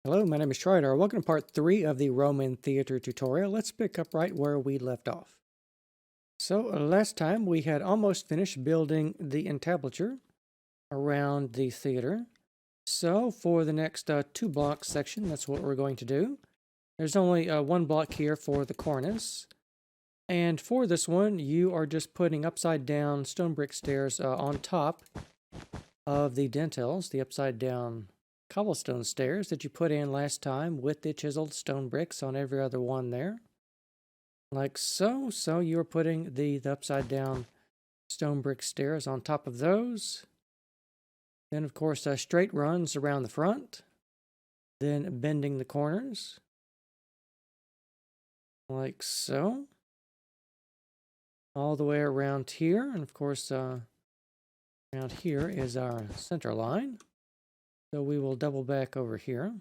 Hello, my name is Trydar. Welcome to part 3 of the Roman theater tutorial. Let's pick up right where we left off. So last time we had almost finished building the entablature around the theater. So for the next 2-block section, that's what we're going to do. There's only 1 block here for the cornice. And for this one, you are just putting upside down stone brick stairs on top of the dentils, the upside down cobblestone stairs that you put in last time with the chiseled stone bricks on every other one there. Like so. So you're putting the upside down stone brick stairs on top of those. Then of course straight runs around the front. Then bending the corners. Like so. All the way around here. And of course around here is our center line. So we will double back over here.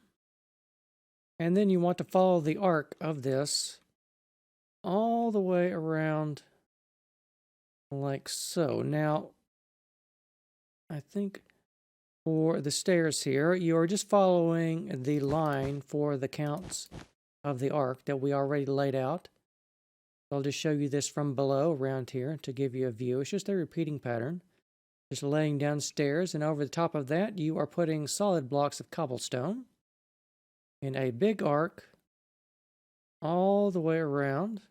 And then you want to follow the arc of this all the way around like so. Now, I think for the stairs here, you're just following the line for the counts of the arc that we already laid out. I'll just show you this from below around here to give you a view. It's just a repeating pattern. Just laying down stairs, and over the top of that, you are putting solid blocks of cobblestone in a big arc all the way around,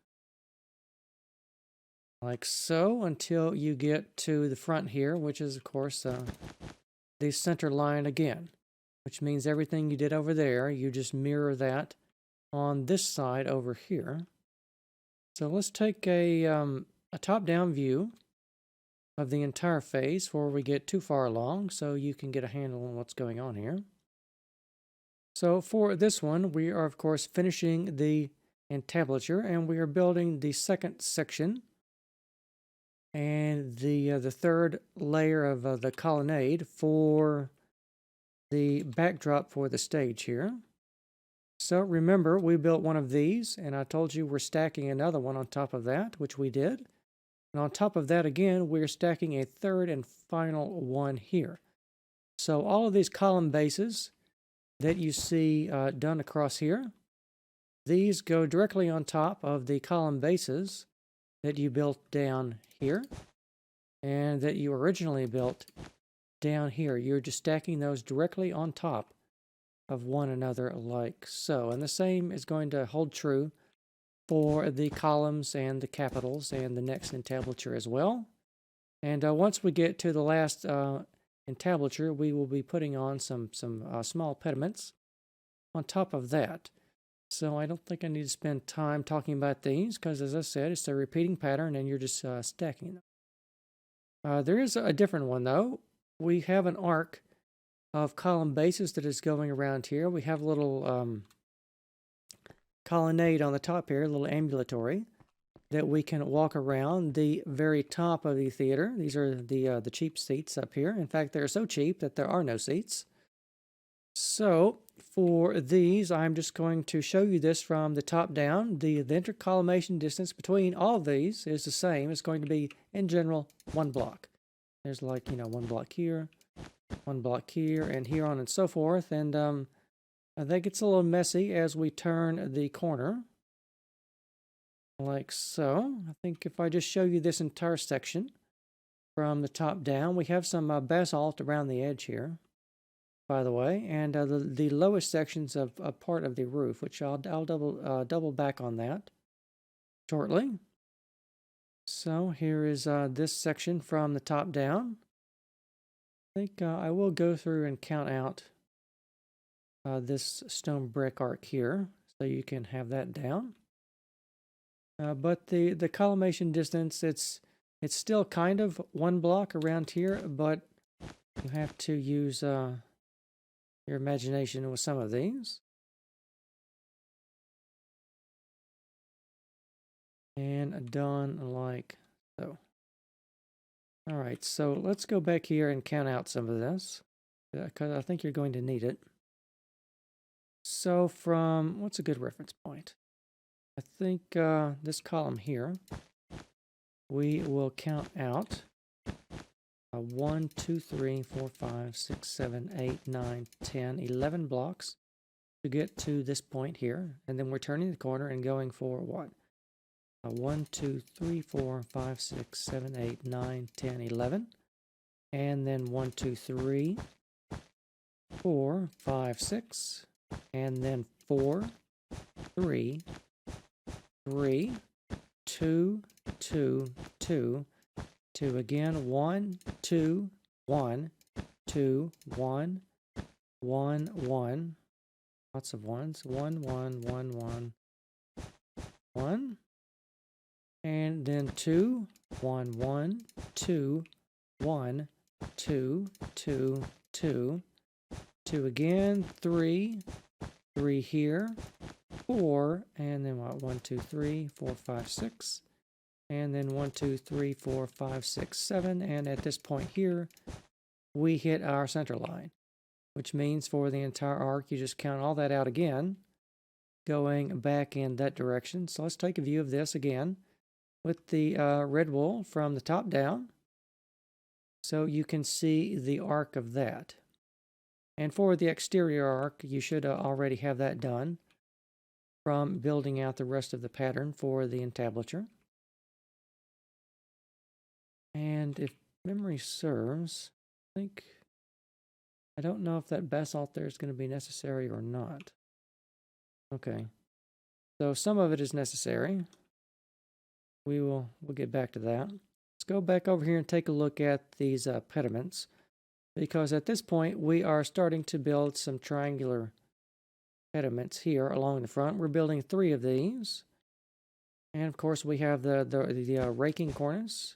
like so, until you get to the front here, which is, of course, the center line again, which means everything you did over there, you just mirror that on this side over here. So let's take a top-down view of the entire phase before we get too far along, so you can get a handle on what's going on here. So for this one, we are of course finishing the entablature, and we are building the second section and the third layer of the colonnade for the backdrop for the stage here. So remember, we built one of these, and I told you we're stacking another one on top of that, which we did. And on top of that, again, we're stacking a third and final one here. So all of these column bases that you see done across here, these go directly on top of the column bases that you built down here and that you originally built down here. You're just stacking those directly on top of one another like so. And the same is going to hold true for the columns and the capitals and the next entablature as well. And once we get to the last entablature, we will be putting on some small pediments on top of that. So I don't think I need to spend time talking about these because, as I said, it's a repeating pattern and you're just stacking them. There is a different one though. We have an arc of column bases that is going around here. We have a little colonnade on the top here, a little ambulatory, that we can walk around the very top of the theater. These are the cheap seats up here. In fact, they're so cheap that there are no seats. So for these, I'm just going to show you this from the top down. The intercollimation distance between all of these is the same. It's going to be, in general, 1 block. There's like, 1 block here, 1 block here, and here on and so forth. And that gets a little messy as we turn the corner. Like so. I think if I just show you this entire section from the top down, we have some basalt around the edge here, by the way, and the lowest sections of a part of the roof, which I'll double back on that shortly. So here is this section from the top down. I think I will go through and count out this stone brick arc here, so you can have that down. But the collimation distance, it's still kind of 1 block around here, but you have to use your imagination with some of these. And done like so. All right, so let's go back here and count out some of this, because I think you're going to need it. So from, what's a good reference point? I think this column here, we will count out 1, 2, 3, 4, 5, 6, 7, 8, 9, 10, 11 blocks to get to this point here, and then we're turning the corner and going for what? 1, 2, 3, 4, 5, 6, 7, 8, 9, 10, 11. And then 1, 2, 3, 4, 5, 6. And then 4, 3, 3, 2, 2, 2, 2 again. 1, 2, 1, 2, 1, 1, 1. Lots of ones. 1, 1, 1, 1, 1. And then 2, 1, 1, 2, 1, 2, 2, 2, 2 again, 3, 3 here, 4, and then what? 1, 2, 3, 4, 5, 6, and then 1, 2, 3, 4, 5, 6, 7, and at this point here, we hit our center line, which means for the entire arc, you just count all that out again, going back in that direction. So let's take a view of this again with the red wool from the top down, so you can see the arc of that. And for the exterior arc, you should already have that done from building out the rest of the pattern for the entablature. And if memory serves, I don't know if that basalt there is going to be necessary or not. Okay, so some of it is necessary. We'll get back to that. Let's go back over here and take a look at these pediments, because at this point we are starting to build some triangular pediments here along the front. We're building 3 of these, and of course we have the raking cornice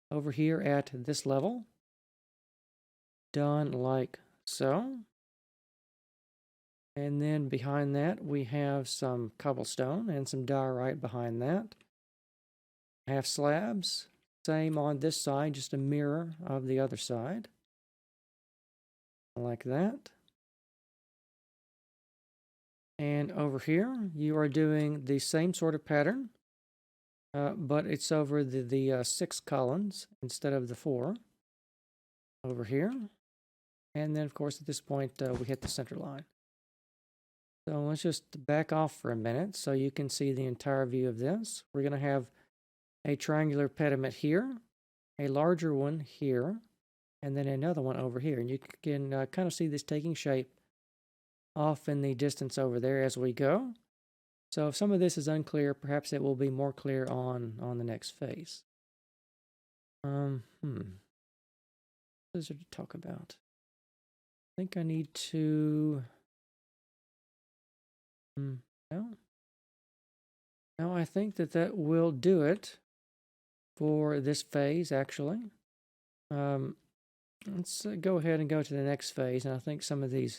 over here at this level, done like so. And then behind that we have some cobblestone and some diorite behind that. Half slabs, same on this side, just a mirror of the other side, like that. And over here, you are doing the same sort of pattern, but it's over the 6 columns instead of the 4 over here. And then, of course, at this point, we hit the center line. So let's just back off for a minute so you can see the entire view of this. We're going to have a triangular pediment here, a larger one here, and then another one over here. And you can kind of see this taking shape off in the distance over there as we go. So if some of this is unclear, perhaps it will be more clear on the next phase. What is there to talk about? I think I need to... No, I think that will do it for this phase, actually. Let's go ahead and go to the next phase, and I think some of the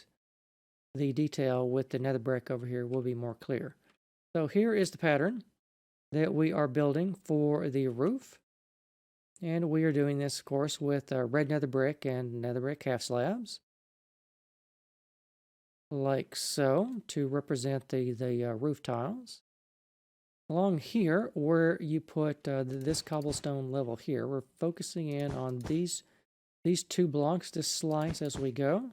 detail with the nether brick over here will be more clear. So here is the pattern that we are building for the roof, and we are doing this, of course, with red nether brick and nether brick half slabs, like so, to represent the roof tiles. Along here, where you put this cobblestone level here, we're focusing in on these 2 blocks, this slice as we go.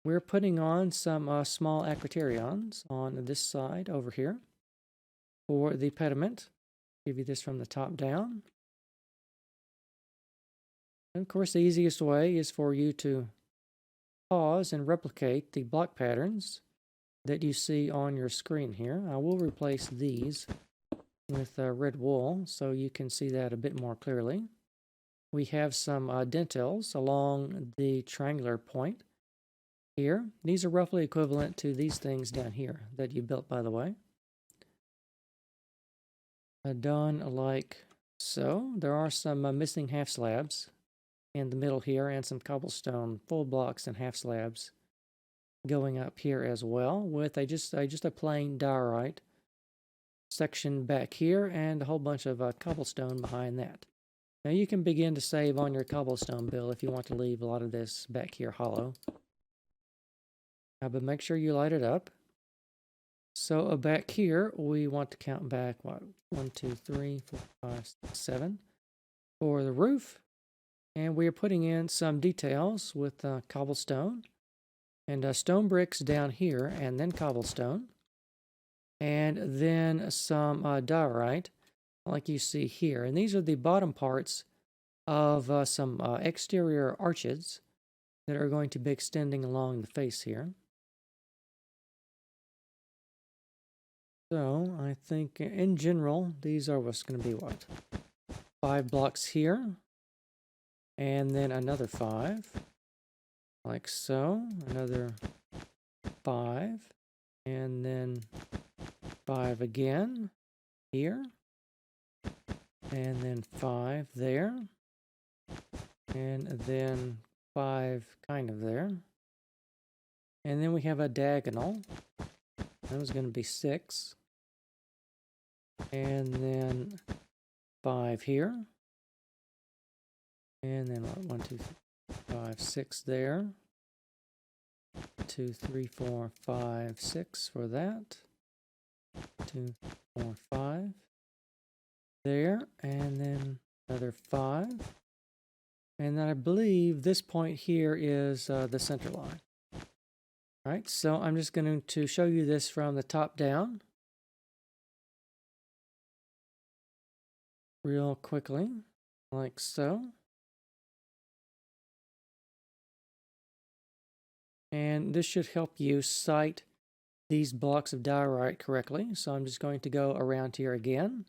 We're putting on some small acroterions on this side over here for the pediment. Give you this from the top down. And of course, the easiest way is for you to pause and replicate the block patterns that you see on your screen here. I will replace these with red wool so you can see that a bit more clearly. We have some dentils along the triangular point here. These are roughly equivalent to these things down here that you built, by the way. Done like so. There are some missing half slabs in the middle here, and some cobblestone full blocks and half slabs going up here as well, with just a plain diorite section back here and a whole bunch of cobblestone behind that. Now you can begin to save on your cobblestone bill if you want to leave a lot of this back here hollow. But make sure you light it up. So back here, we want to count back, what, 1, 2, 3, 4, 5, 6, 7 for the roof. And we are putting in some details with cobblestone And stone bricks down here, and then cobblestone. And then some diorite, like you see here. And these are the bottom parts of some exterior arches that are going to be extending along the face here. So I think in general, these are what's going to be what? 5 blocks here, and then another 5, like so, another 5, and then 5 again here, and then 5 there, and then 5 kind of there. And then we have a diagonal. That was going to be 6. And then 5 here. And then 1, 2, 3, 5, 6 there. 2, 3, 4, 5, 6 for that. 2, 4, 5 there. And then another 5. And then I believe this point here is the center line. All right, so I'm just going to show you this from the top down real quickly, like so. And this should help you sight these blocks of diorite correctly. So I'm just going to go around here again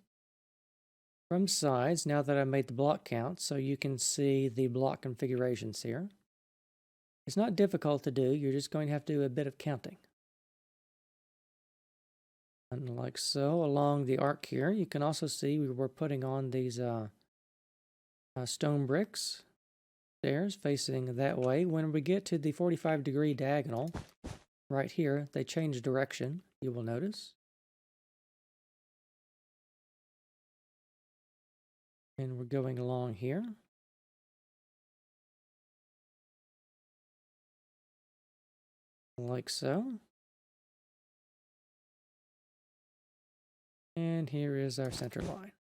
from sides now that I made the block count, so you can see the block configurations here. It's not difficult to do, you're just going to have to do a bit of counting. And like so, along the arc here, you can also see we were putting on these stone bricks, stairs facing that way. When we get to the 45-degree diagonal, right here, they change direction, you will notice. And we're going along here. Like so. And here is our center line.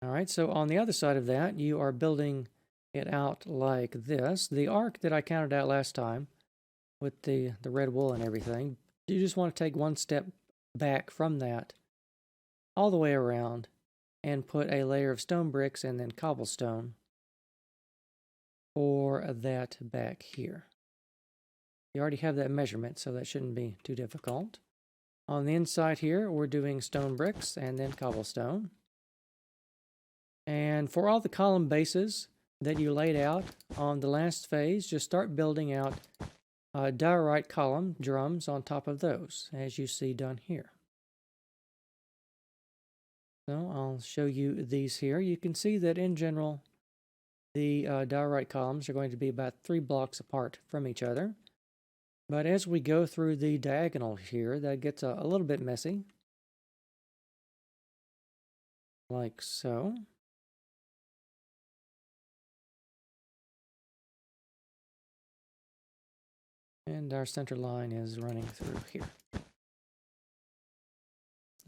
All right, so on the other side of that, you are building it out like this. The arc that I counted out last time with the red wool and everything, you just want to take one step back from that all the way around and put a layer of stone bricks and then cobblestone for that back here. You already have that measurement, so that shouldn't be too difficult. On the inside here, we're doing stone bricks and then cobblestone. And for all the column bases that you laid out on the last phase, just start building out diorite column drums on top of those, as you see done here. So I'll show you these here. You can see that in general, the diorite columns are going to be about 3 blocks apart from each other. But as we go through the diagonal here, that gets a little bit messy. Like so. And our center line is running through here.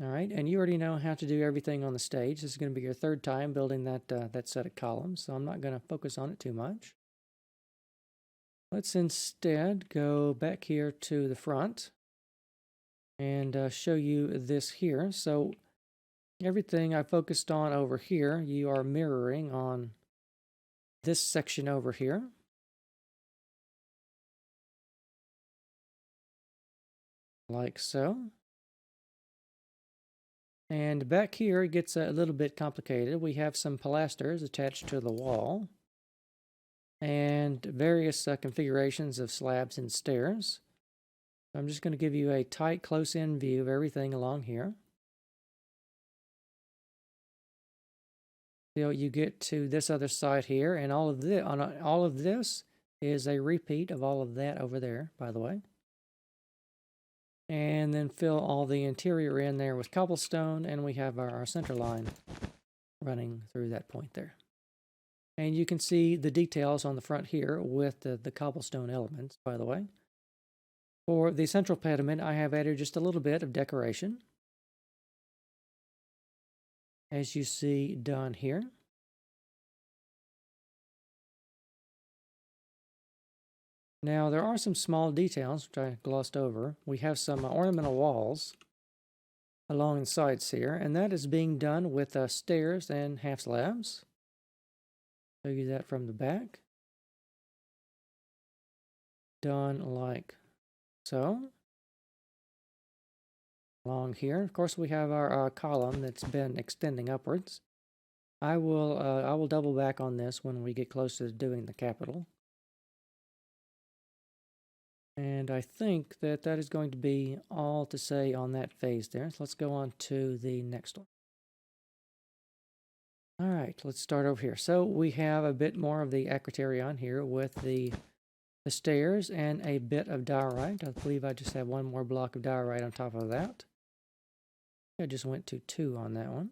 All right, and you already know how to do everything on the stage. This is going to be your 3rd time building that set of columns, so I'm not going to focus on it too much. Let's instead go back here to the front and show you this here. So everything I focused on over here, you are mirroring on this section over here. Like so. And back here it gets a little bit complicated. We have some pilasters attached to the wall and various configurations of slabs and stairs. I'm just going to give you a tight close-in view of everything along here. So you get to this other side here, and all of this is a repeat of all of that over there, by the way. And then fill all the interior in there with cobblestone, and we have our center line running through that point there. And you can see the details on the front here with the cobblestone elements, by the way. For the central pediment, I have added just a little bit of decoration, as you see done here. Now, there are some small details, which I glossed over. We have some ornamental walls along the sides here, and that is being done with stairs and half slabs. Show you that from the back. Done like so. Along here, of course, we have our column that's been extending upwards. I will double back on this when we get close to doing the capital. And I think that that is going to be all to say on that phase there. So let's go on to the next one. All right, let's start over here. So we have a bit more of the acriterion here with the stairs and a bit of diorite. I believe I just have one more block of diorite on top of that. I just went to 2 on that one.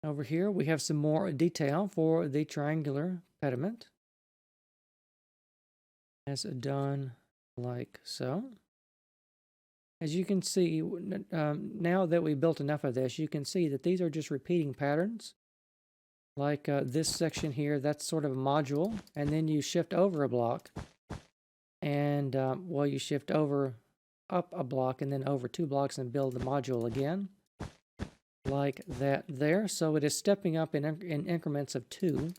Over here we have some more detail for the triangular pediment. As done like so. As you can see, now that we built enough of this, you can see that these are just repeating patterns. Like this section here, that's sort of a module, and then you shift over a block, and well, you shift over up a block and then over 2 blocks and build the module again, like that there. So it is stepping up in increments of 2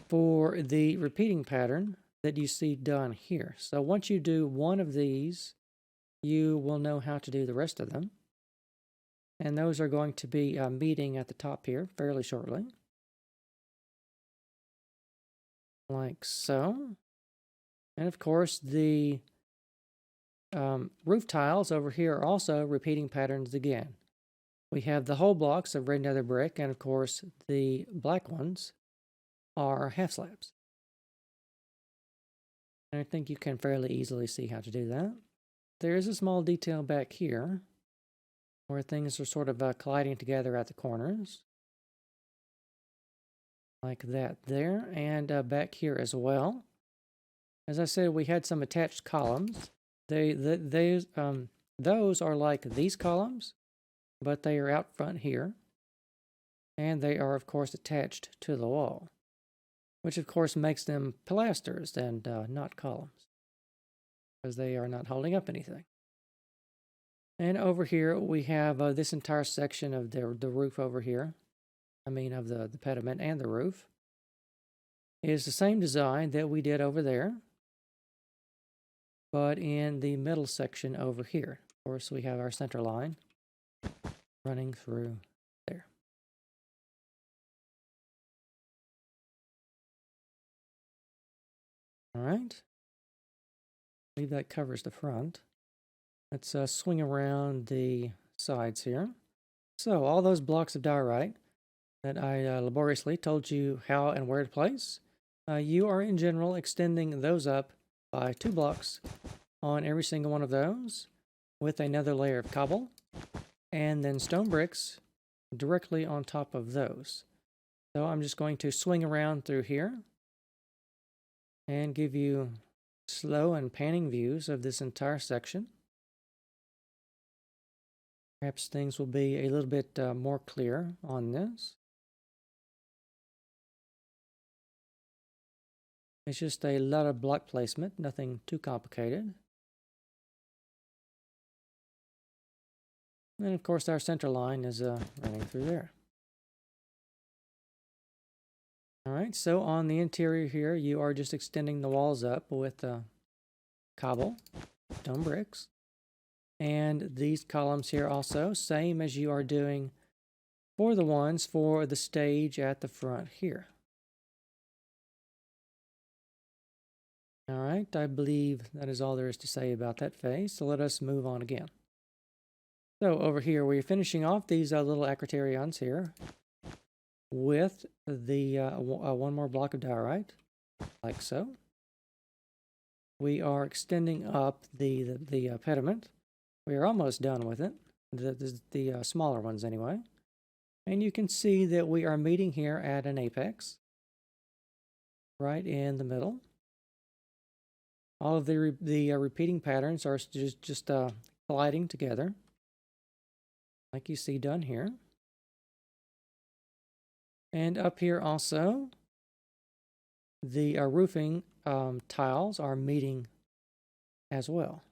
for the repeating pattern that you see done here. So once you do one of these, you will know how to do the rest of them. And those are going to be meeting at the top here fairly shortly. Like so. And of course, the roof tiles over here are also repeating patterns again. We have the whole blocks of red nether brick, and of course, the black ones are half slabs. And I think you can fairly easily see how to do that. There is a small detail back here where things are sort of colliding together at the corners. Like that there, and back here as well. As I said, we had some attached columns. Those are like these columns, but they are out front here. And they are, of course, attached to the wall, which of course makes them pilasters and not columns, because they are not holding up anything. And over here we have this entire section of the roof over here. I mean of the pediment and the roof. It is the same design that we did over there, but in the middle section over here. Of course, we have our center line running through there. All right. I believe that covers the front. Let's swing around the sides here. So all those blocks of diorite that I laboriously told you how and where to place, you are in general extending those up by 2 blocks on every single one of those with another layer of cobble and then stone bricks directly on top of those. So I'm just going to swing around through here and give you slow and panning views of this entire section. Perhaps things will be a little bit more clear on this. It's just a lot of block placement, nothing too complicated. And of course our center line is running through there. Alright, so on the interior here, you are just extending the walls up with cobble, stone bricks. And these columns here also, same as you are doing for the ones for the stage at the front here. All right, I believe that is all there is to say about that phase, so let us move on again. So over here, we're finishing off these little acriterions here with the one more block of diorite, like so. We are extending up the pediment. We are almost done with it, the smaller ones anyway. And you can see that we are meeting here at an apex, right in the middle. All of the repeating patterns are just colliding together, like you see done here. And up here also, the roofing tiles are meeting as well.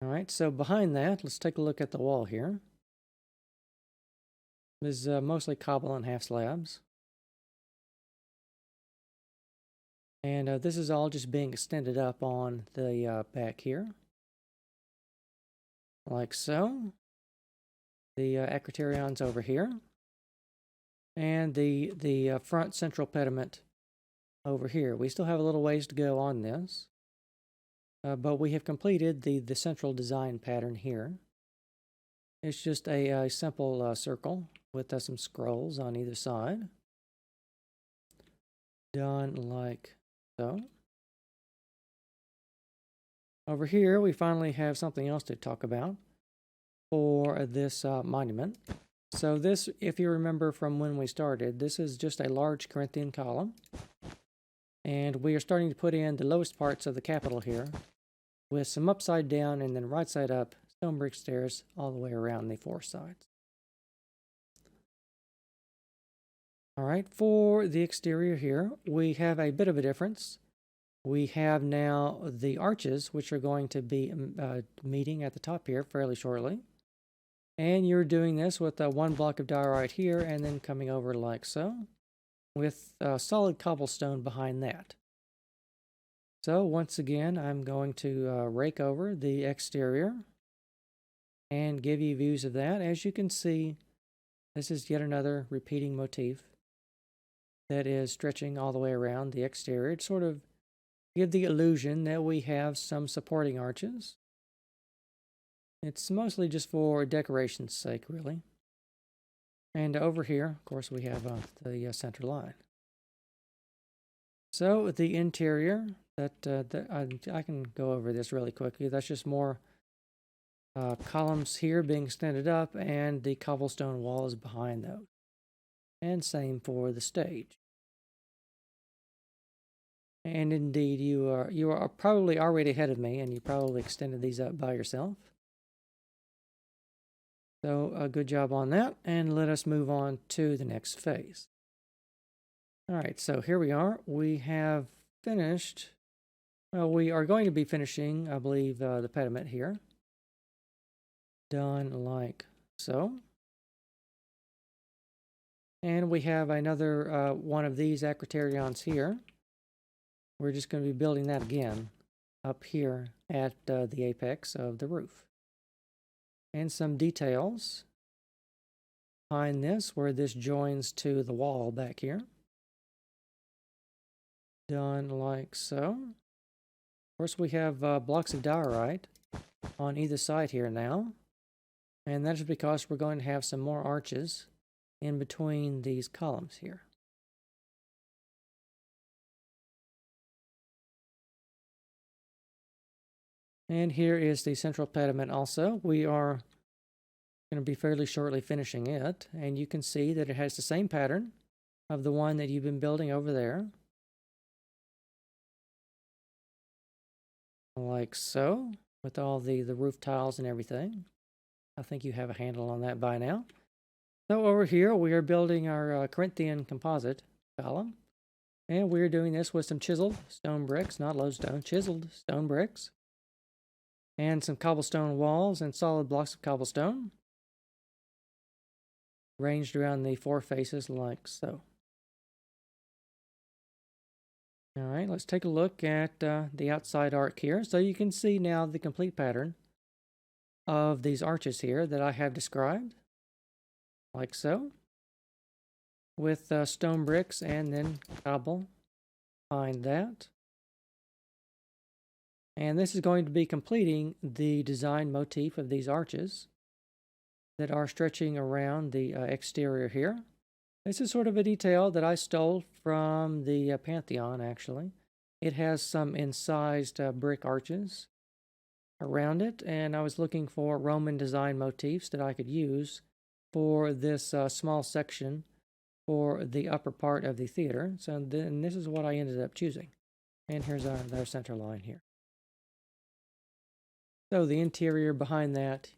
All right, so behind that, let's take a look at the wall here. This is mostly cobble and half slabs. And this is all just being extended up on the back here. Like so. The acroterion's over here. And the front central pediment over here. We still have a little ways to go on this. But we have completed the central design pattern here. It's just a simple circle with some scrolls on either side. Done like so. Over here, we finally have something else to talk about for this monument. So this, if you remember from when we started, this is just a large Corinthian column. And we are starting to put in the lowest parts of the capital here with some upside down and then right side up stone brick stairs all the way around the four sides. All right, for the exterior here, we have a bit of a difference. We have now the arches, which are going to be meeting at the top here fairly shortly. And you're doing this with one block of diorite here and then coming over like so, with solid cobblestone behind that. So once again, I'm going to rake over the exterior and give you views of that. As you can see, this is yet another repeating motif that is stretching all the way around the exterior to sort of give the illusion that we have some supporting arches. It's mostly just for decoration's sake, really. And over here, of course, we have the center line. So the interior, I can go over this really quickly. That's just more columns here being extended up and the cobblestone walls behind those. And same for the stage. And indeed, you are probably already ahead of me, and you probably extended these up by yourself. So a good job on that, and let us move on to the next phase. All right, so here we are. We have finished. Well, we are going to be finishing, I believe, the pediment here. Done like so. And we have another one of these acroterions here. We're just going to be building that again up here at the apex of the roof. And some details behind this, where this joins to the wall back here. Done like so. Of course, we have blocks of diorite on either side here now. And that is because we're going to have some more arches in between these columns here. And here is the central pediment also. We are going to be fairly shortly finishing it. And you can see that it has the same pattern of the one that you've been building over there. Like so, with all the roof tiles and everything. I think you have a handle on that by now. So over here, we are building our Corinthian composite column. And we're doing this with some chiseled stone bricks, not lodestone, chiseled stone bricks. And some cobblestone walls and solid blocks of cobblestone. Ranged around the four faces like so. All right, let's take a look at the outside arc here. So you can see now the complete pattern of these arches here that I have described. Like so. With stone bricks and then cobble behind that. And this is going to be completing the design motif of these arches that are stretching around the exterior here. This is sort of a detail that I stole from the Pantheon, actually. It has some incised brick arches around it, and I was looking for Roman design motifs that I could use for this small section for the upper part of the theater. So then this is what I ended up choosing. And here's our center line here. So the interior behind that,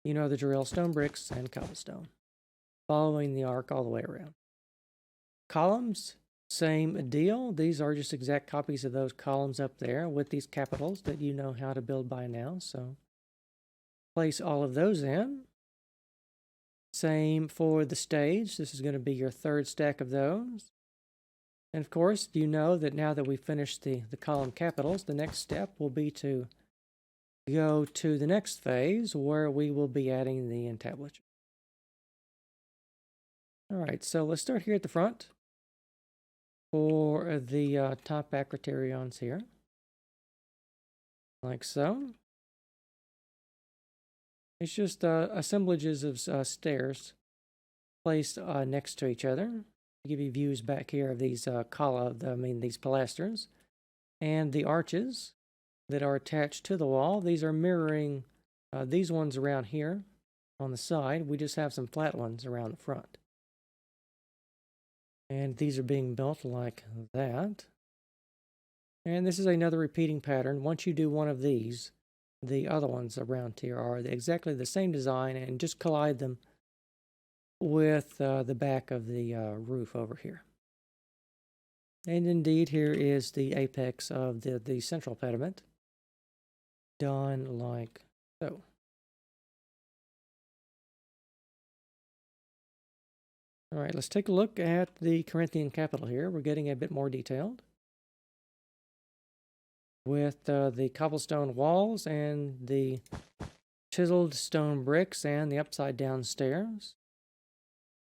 you know the drill, stone bricks and cobblestone. following the arc all the way around. Columns, same deal. These are just exact copies of those columns up there with these capitals that you know how to build by now. So place all of those in. Same for the stage. This is going to be your third stack of those. And of course, you know that now that we've finished the column capitals, the next step will be to go to the next phase where we will be adding the entablature. All right, so let's start here at the front for the top acroterions here, like so. It's just assemblages of stairs placed next to each other. To give you views back here of these these pilasters and the arches that are attached to the wall. These are mirroring these ones around here on the side. We just have some flat ones around the front. And these are being built like that. And this is another repeating pattern. Once you do one of these, the other ones around here are exactly the same design, and just collide them with the back of the roof over here. And indeed, here is the apex of the central pediment, done like so. All right, let's take a look at the Corinthian capital here. We're getting a bit more detailed with the cobblestone walls and the chiseled stone bricks and the upside down stairs.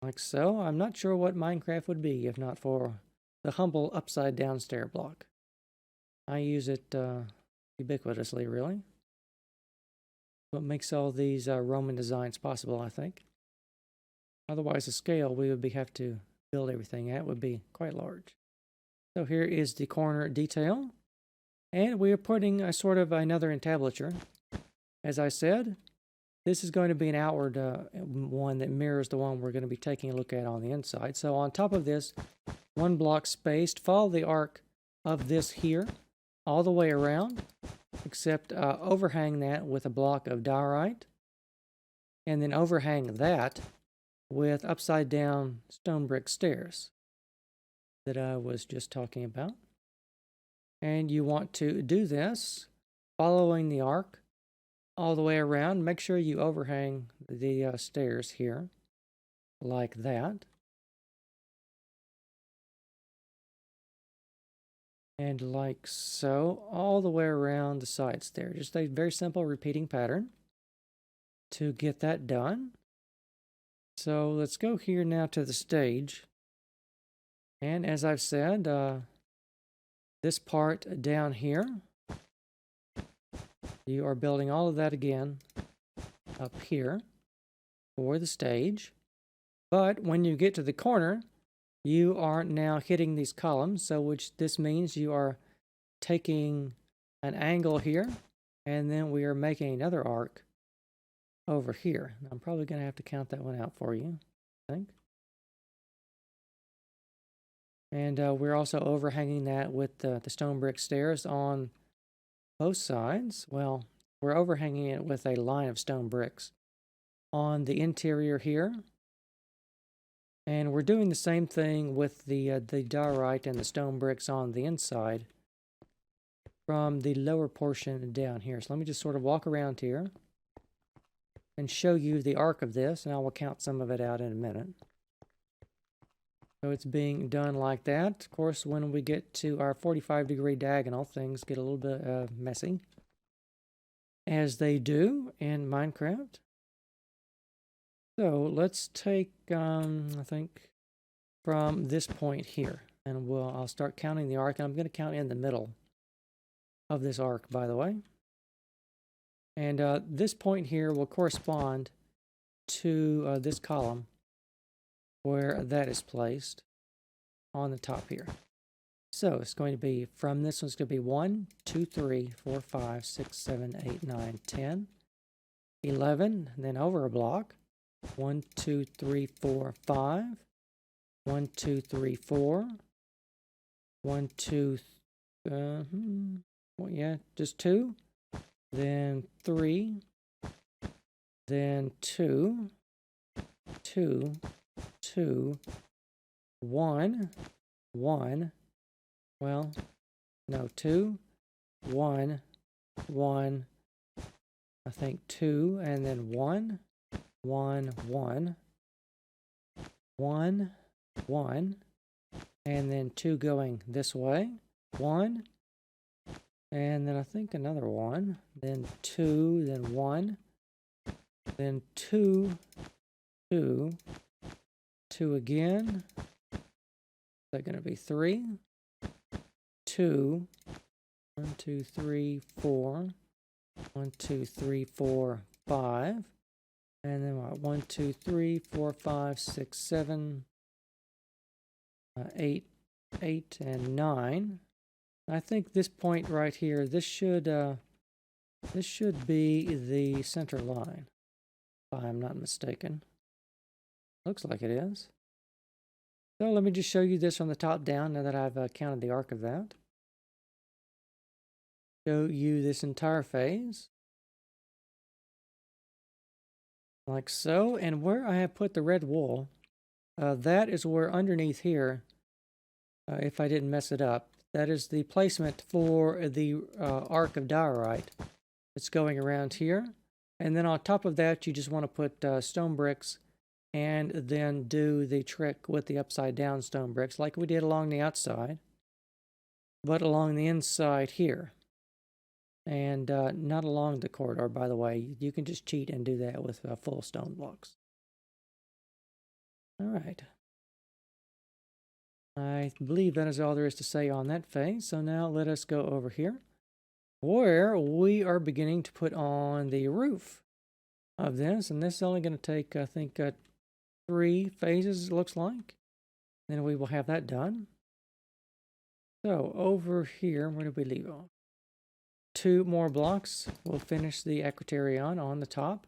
Like so. I'm not sure what Minecraft would be if not for the humble upside down stair block. I use it ubiquitously, really. What makes all these Roman designs possible, I think. Otherwise, the scale we would have to build everything at would be quite large. So here is the corner detail. And we are putting a sort of another entablature. As I said, this is going to be an outward one that mirrors the one we're going to be taking a look at on the inside. So on top of this, one block spaced, follow the arc of this here all the way around, except overhang that with a block of diorite, and then overhang that with upside down stone brick stairs that I was just talking about. And you want to do this following the arc all the way around. Make sure you overhang the stairs here like that. And like so, all the way around the sides there. Just a very simple repeating pattern to get that done. So let's go here now to the stage. And as I've said, this part down here, you are building all of that again up here for the stage. But when you get to the corner, you are now hitting these columns, so which this means you are taking an angle here, and then we are making another arc over here. I'm probably going to have to count that one out for you, I think. And we're also overhanging that with the stone brick stairs on both sides. Well, we're overhanging it with a line of stone bricks on the interior here. And we're doing the same thing with the diorite and the stone bricks on the inside from the lower portion down here. So let me just sort of walk around here and show you the arc of this, and I will count some of it out in a minute. So it's being done like that. Of course, when we get to our 45-degree diagonal, things get a little bit messy, as they do in Minecraft. So let's take, I think, from this point here, and I'll start counting the arc, and I'm going to count in the middle of this arc, by the way. And this point here will correspond to this column where that is placed on the top here. So it's going to be, from this one's going to be 1, 2, 3, 4, 5, 6, 7, 8, 9, 10, 11, and then over a block. 1, 2, 3, 4, 5. 1, 2, 3, 4. 1, 2, well, yeah, just 2. Then 3. Then 2. 2. 2, 1, 1. Well, no, 2, 1, 1. I think 2, and then 1, 1, 1, 1, 1, and then 2 going this way, 1, and then I think another 1, then 2, then 1, then 2, 2, 2 again. Is that going to be 3? 2, 1, 2, 3, 4, 1, 2, 3, 4, 5, and then what? 1, 2, 3, 4, 5, 6, 7, 8, 8, and 9. I think this point right here, this should be the center line, if I'm not mistaken. Looks like it is. So let me just show you this from the top down now that I've counted the arc of that. Show you this entire phase. Like so. And where I have put the red wool, that is where underneath here, if I didn't mess it up, that is the placement for the arc of diorite. It's going around here. And then on top of that, you just want to put stone bricks and then do the trick with the upside down stone bricks like we did along the outside, but along the inside here. And not along the corridor, by the way. You can just cheat and do that with full stone blocks. All right. I believe that is all there is to say on that phase. So now let us go over here where we are beginning to put on the roof of this. And this is only going to take, I think, 3 phases, it looks like. Then we will have that done. So over here, where did we leave off? 2 more blocks. We'll finish the acroterion on the top.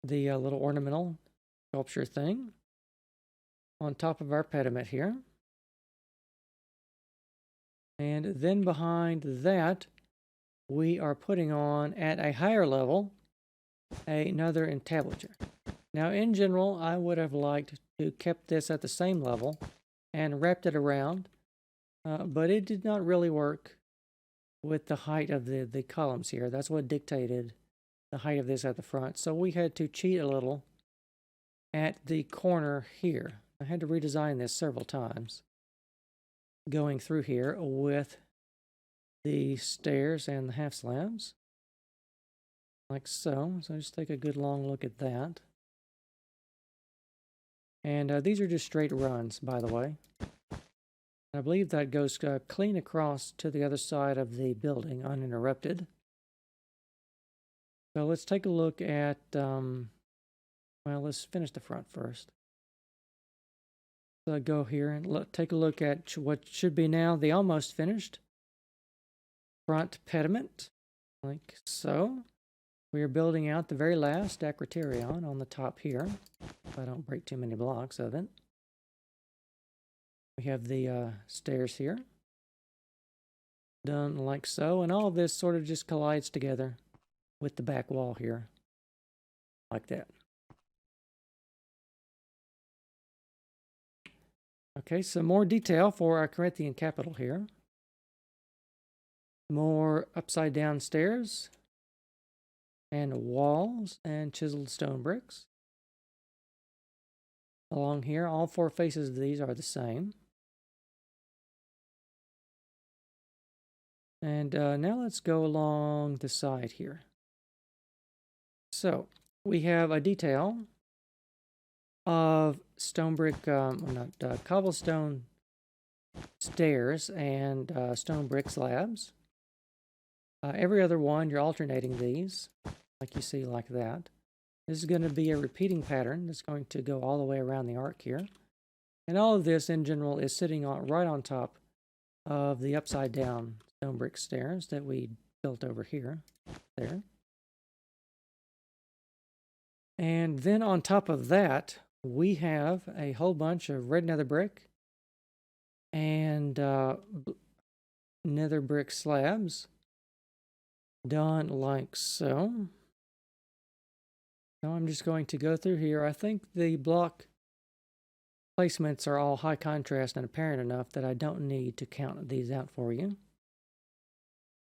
The little ornamental sculpture thing on top of our pediment here. And then behind that, we are putting on, at a higher level, another entablature. Now, in general, I would have liked to kept this at the same level and wrapped it around, but it did not really work with the height of the columns here. That's what dictated the height of this at the front. So we had to cheat a little at the corner here. I had to redesign this several times going through here with the stairs and the half slabs. Like so. So just take a good long look at that. And these are just straight runs, by the way. I believe that goes clean across to the other side of the building, uninterrupted. So let's take a look at, well, let's finish the front first. So go here and take a look at what should be now the almost finished front pediment, like so. We are building out the very last acroterion on the top here, if I don't break too many blocks of it. We have the stairs here, done like so, and all of this sort of just collides together with the back wall here, like that. Okay, some more detail for our Corinthian capital here. More upside down stairs and walls and chiseled stone bricks. Along here, all 4 faces of these are the same. And now let's go along the side here. So we have a detail of stone brick, cobblestone stairs and stone brick slabs. Every other one, you're alternating these, like you see like that. This is going to be a repeating pattern that's going to go all the way around the arc here. And all of this, in general, is sitting right on top of the upside down stone brick stairs that we built over here, there. And then on top of that, we have a whole bunch of red nether brick and nether brick slabs done like so. So I'm just going to go through here. I think the block placements are all high contrast and apparent enough that I don't need to count these out for you.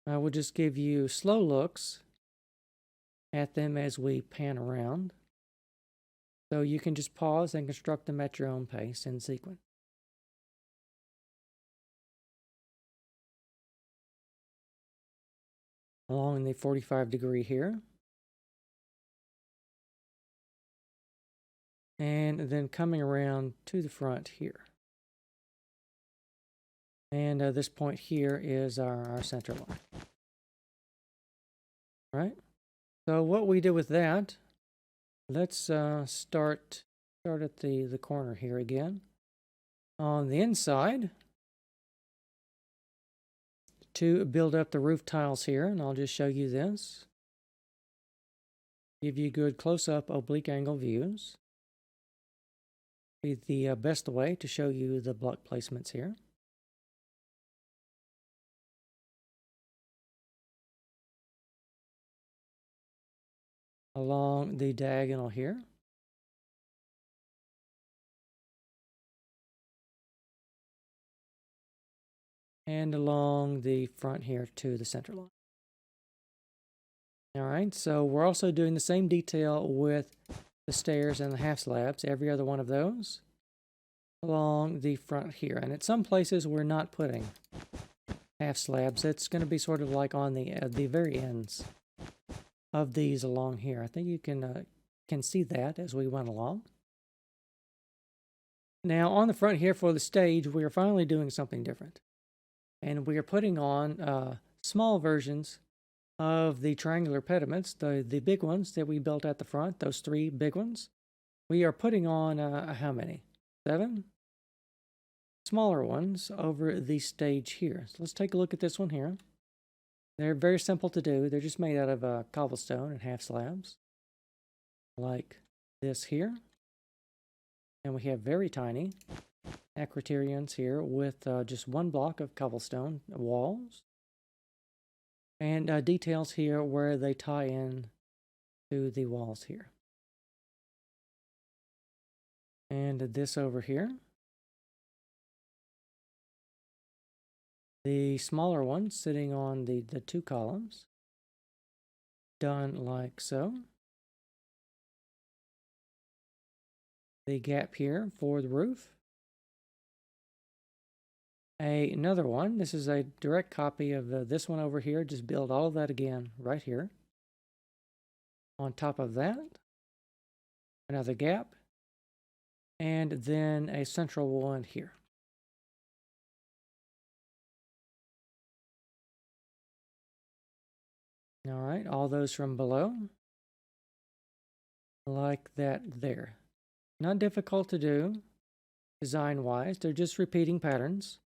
I will just give you slow looks at them as we pan around. So you can just pause and construct them at your own pace in sequence. Along the 45-degree here. And then coming around to the front here. And this point here is our center line. All right. So what we did with that, let's start at the corner here again. On the inside, to build up the roof tiles here, and I'll just show you this. Give you good close-up oblique angle views. Be the best way to show you the block placements here. Along the diagonal here. And along the front here to the center line. All right, so we're also doing the same detail with the stairs and the half slabs, every other one of those, along the front here. And at some places we're not putting half slabs. It's going to be sort of like on the very ends of these along here. I think you can see that as we went along. Now on the front here for the stage, we are finally doing something different. And we are putting on small versions of the triangular pediments, the big ones that we built at the front, those 3 big ones. We are putting on, how many? 7? Smaller ones over the stage here. So let's take a look at this one here. They're very simple to do. They're just made out of cobblestone and half slabs. Like this here. And we have very tiny acroterions here with just 1 block of cobblestone walls. And details here where they tie in to the walls here. And this over here. The smaller one sitting on the 2 columns. Done like so. The gap here for the roof. Another one, this is a direct copy of this one over here. Just build all of that again right here. On top of that, another gap, and then a central one here. All right, all those from below, like that there. Not difficult to do, design-wise. They're just repeating patterns.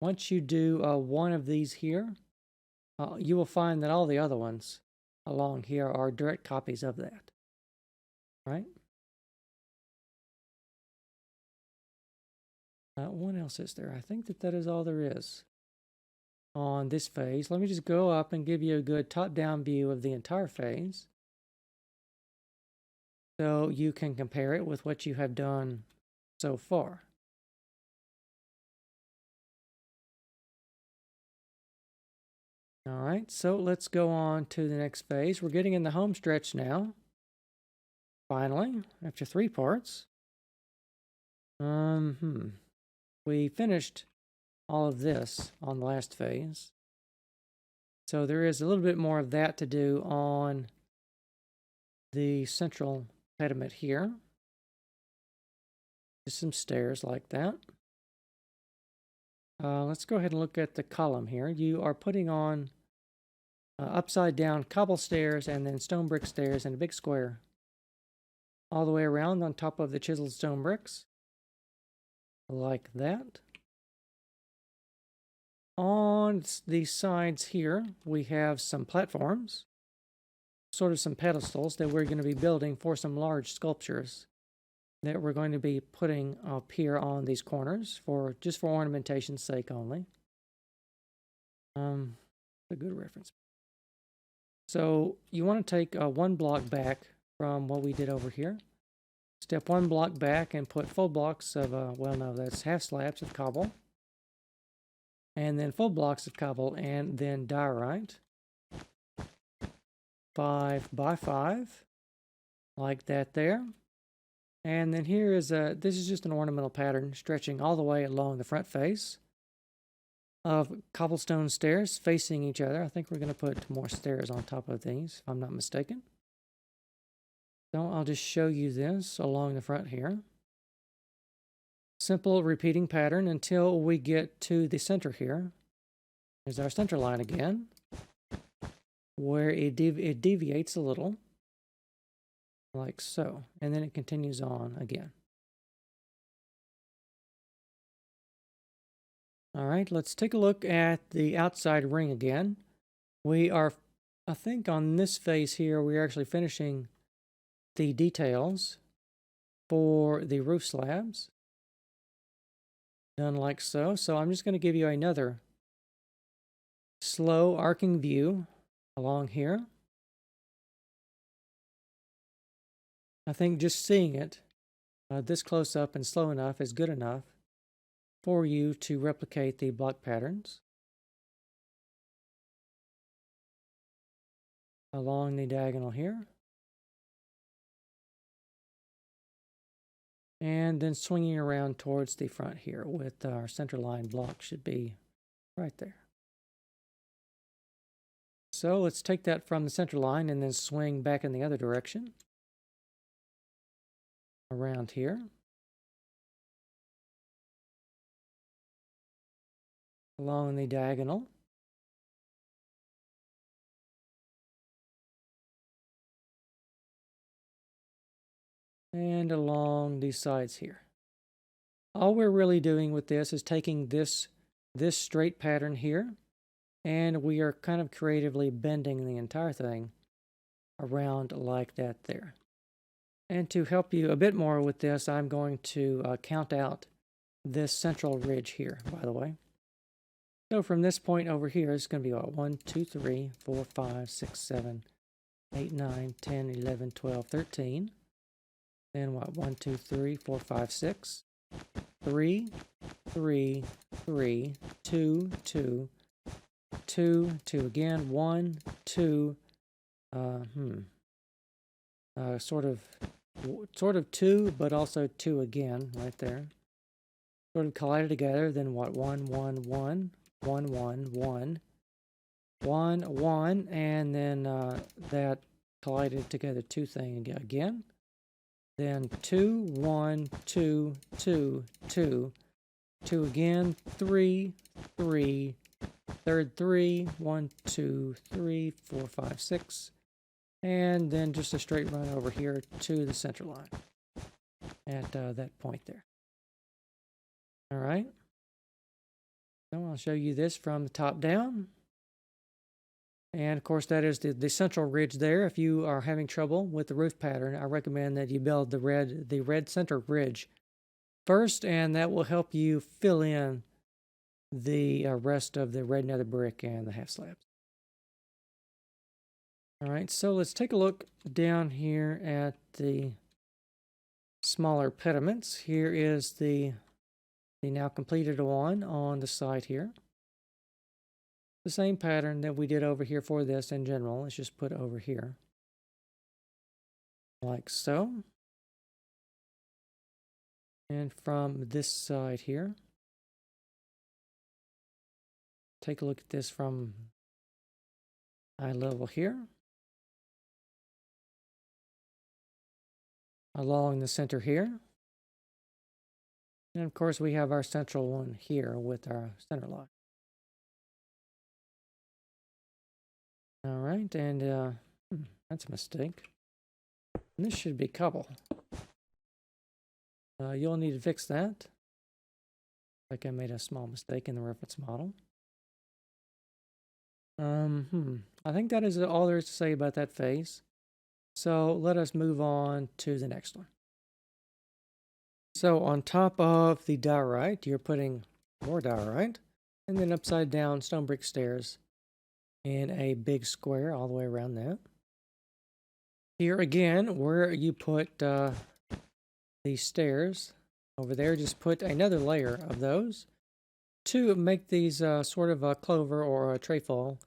Once you do one of these here, you will find that all the other ones along here are direct copies of that. Right? What else is there? I think that is all there is on this phase. Let me just go up and give you a good top-down view of the entire phase. So you can compare it with what you have done so far. All right, so let's go on to the next phase. We're getting in the home stretch now. Finally, after 3 parts. We finished all of this on the last phase. So there is a little bit more of that to do on the central pediment here. Just some stairs like that. Let's go ahead and look at the column here. You are putting on upside down cobble stairs and then stone brick stairs and a big square all the way around on top of the chiseled stone bricks. Like that. On the sides here, we have some platforms, sort of some pedestals that we're going to be building for some large sculptures that we're going to be putting up here on these corners for just for ornamentation's sake only. A good reference. So you want to take 1 block back from what we did over here. step one block back and put full blocks of, well, no, that's half slabs of cobble. And then full blocks of cobble, and then diorite. 5 by 5, like that there. And then here is this is just an ornamental pattern stretching all the way along the front face of cobblestone stairs facing each other. I think we're going to put more stairs on top of these, if I'm not mistaken. So I'll just show you this along the front here. Simple repeating pattern until we get to the center here. There's our center line again, where it deviates a little, like so, and then it continues on again. All right, let's take a look at the outside ring again. We are, I think on this face here, we're actually finishing the details for the roof slabs. Done like so. So I'm just going to give you another slow arcing view along here. I think just seeing it this close up and slow enough is good enough for you to replicate the block patterns along the diagonal here. And then swinging around towards the front here with our center line block should be right there. So let's take that from the center line and then swing back in the other direction. Around here. Along the diagonal. And along these sides here. All we're really doing with this is taking this straight pattern here, and we are kind of creatively bending the entire thing around like that there. And to help you a bit more with this, I'm going to count out this central ridge here, by the way. So from this point over here, it's going to be what, 1, 2, 3, 4, 5, 6, 7, 8, 9, 10, 11, 12, 13. Then what, 1, 2, 3, 4, 5, 6. 3, 3, 3, 2, 2, 2, 2 again, 1, 2, sort of 2, but also 2 again, right there. Sort of collided together, then what, 1, 1, 1, 1, 1, 1, 1, 1, and then that collided together 2 thing again. Then 2, 1, 2, 2, 2, 2 again, 3, 3, third 3, 1, 2, 3, 4, 5, 6, and then just a straight run over here to the center line at that point there. All right. So I'll show you this from the top down. And of course, that is the central ridge there. If you are having trouble with the roof pattern, I recommend that you build the red center ridge first, and that will help you fill in the rest of the red nether brick and the half slabs. All right, so let's take a look down here at the smaller pediments. Here is the now completed one on the side here. The same pattern that we did over here for this in general. Let's just put over here. Like so. And from this side here. Take a look at this from eye level here. Along the center here. And of course we have our central one here with our center line. All right, and that's a mistake. And this should be cobble. You'll need to fix that. Like I made a small mistake in the reference model. I think that is all there is to say about that phase. So let us move on to the next one. So on top of the diorite, you're putting more diorite, and then upside down stone brick stairs in a big square all the way around that. Here again, where you put these stairs over there. Just put another layer of those to make these sort of a clover or a trefoil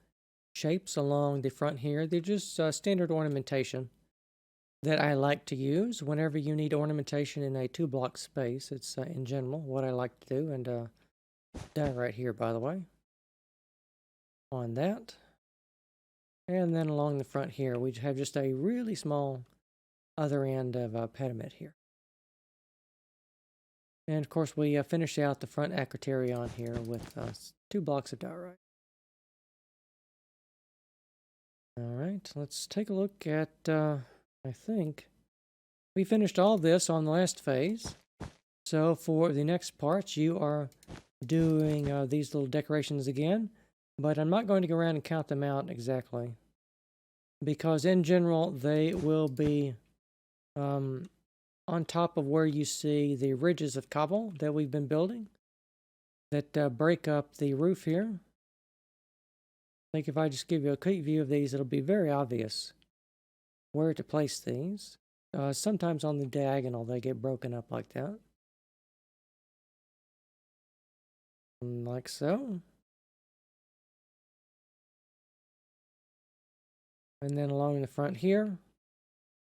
shapes along the front here. They're just standard ornamentation that I like to use whenever you need ornamentation in a 2-block space. It's in general what I like to do, and down right here, by the way, on that. And then along the front here, we have just a really small other end of pediment here. And of course, we finish out the front acroterion here with 2 blocks of diorite. All right, let's take a look at, I think we finished all this on the last phase. So for the next parts, you are doing these little decorations again, but I'm not going to go around and count them out exactly, because in general, they will be on top of where you see the ridges of cobble that we've been building that break up the roof here. I think if I just give you a quick view of these, it'll be very obvious where to place these. Sometimes on the diagonal, they get broken up like that. Like so. And then along the front here,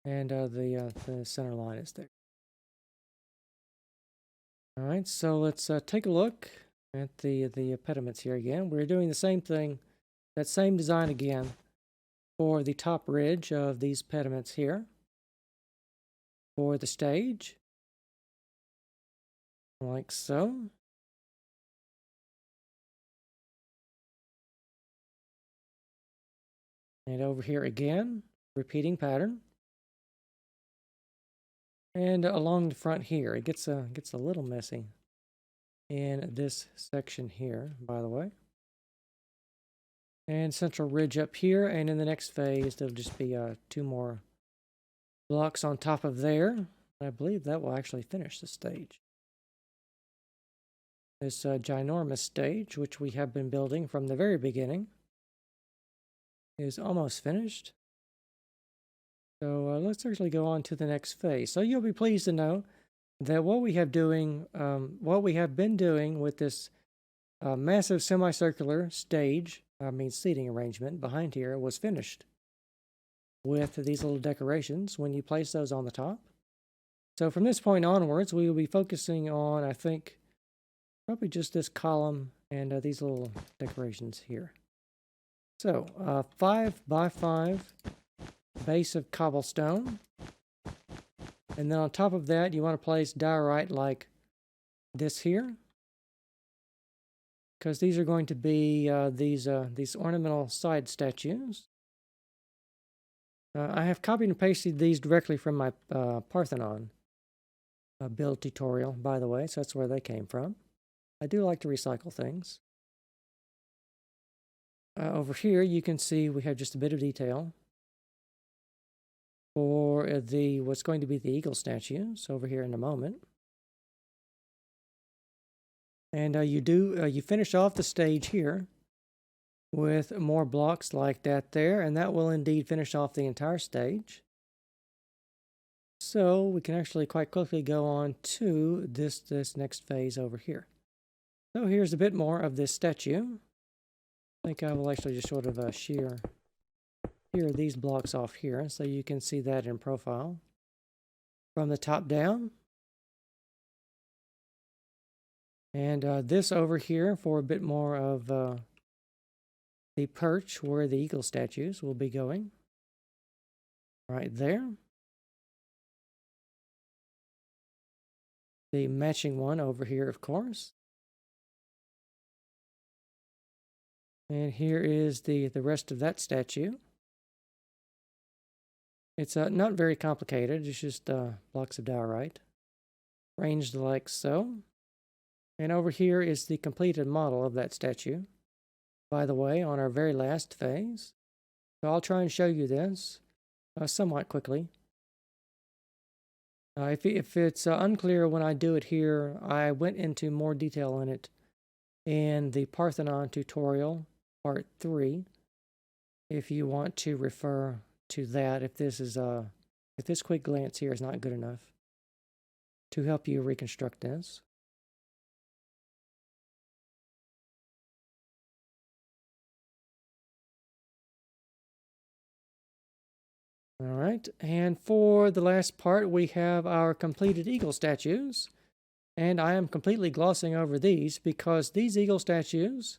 and the center line is there. All right, so let's take a look at the pediments here again. We're doing the same thing, that same design again for the top ridge of these pediments here for the stage, like so. And over here again, repeating pattern. And along the front here, it gets a little messy in this section here, by the way. And central ridge up here, and in the next phase, there'll just be 2 more blocks on top of there. I believe that will actually finish the stage. This ginormous stage, which we have been building from the very beginning, is almost finished. So let's actually go on to the next phase. So you'll be pleased to know that what we have been doing with this massive semicircular stage, seating arrangement behind here, was finished with these little decorations when you place those on the top. So from this point onwards, we will be focusing on, I think, probably just this column and these little decorations here. So 5 by 5 base of cobblestone, and then on top of that you want to place diorite like this here, because these are going to be these ornamental side statues. I have copied and pasted these directly from my Parthenon build tutorial, by the way, so that's where they came from. I do like to recycle things. Over here you can see we have just a bit of detail for what's going to be the eagle statues over here in a moment. And you finish off the stage here with more blocks like that there, and that will indeed finish off the entire stage. So we can actually quite quickly go on to this next phase over here. So here's a bit more of this statue. I think I will actually just sort of shear these blocks off here so you can see that in profile from the top down. And this over here for a bit more of the perch where the eagle statues will be going. Right there. The matching one over here, of course. And here is the rest of that statue. It's not very complicated. It's just blocks of diorite arranged like so. And over here is the completed model of that statue, by the way, on our very last phase. So I'll try and show you this somewhat quickly. If it's unclear when I do it here, I went into more detail in it in the Parthenon tutorial, part 3, if you want to refer to that, if this quick glance here is not good enough. to help you reconstruct this. All right, and for the last part, we have our completed eagle statues. And I am completely glossing over these because these eagle statues,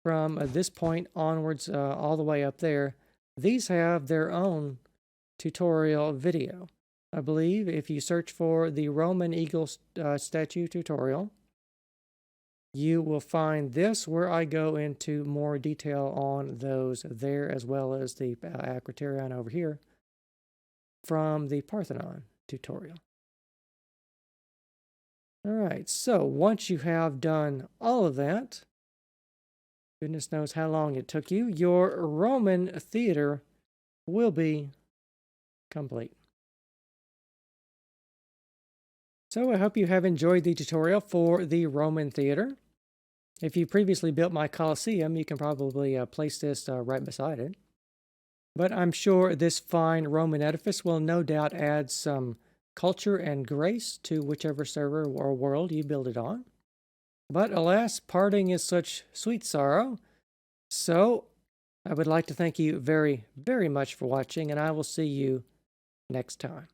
from this point onwards all the way up there, these have their own tutorial video. I believe if you search for the Roman eagle statue tutorial, you will find this where I go into more detail on those there, as well as the Acriterion over here from the Parthenon tutorial. All right, so once you have done all of that, goodness knows how long it took you, your Roman theater will be complete. So I hope you have enjoyed the tutorial for the Roman theater. If you previously built my Colosseum, you can probably place this right beside it. But I'm sure this fine Roman edifice will no doubt add some culture and grace to whichever server or world you build it on. But alas, parting is such sweet sorrow. So I would like to thank you very, very much for watching, and I will see you next time.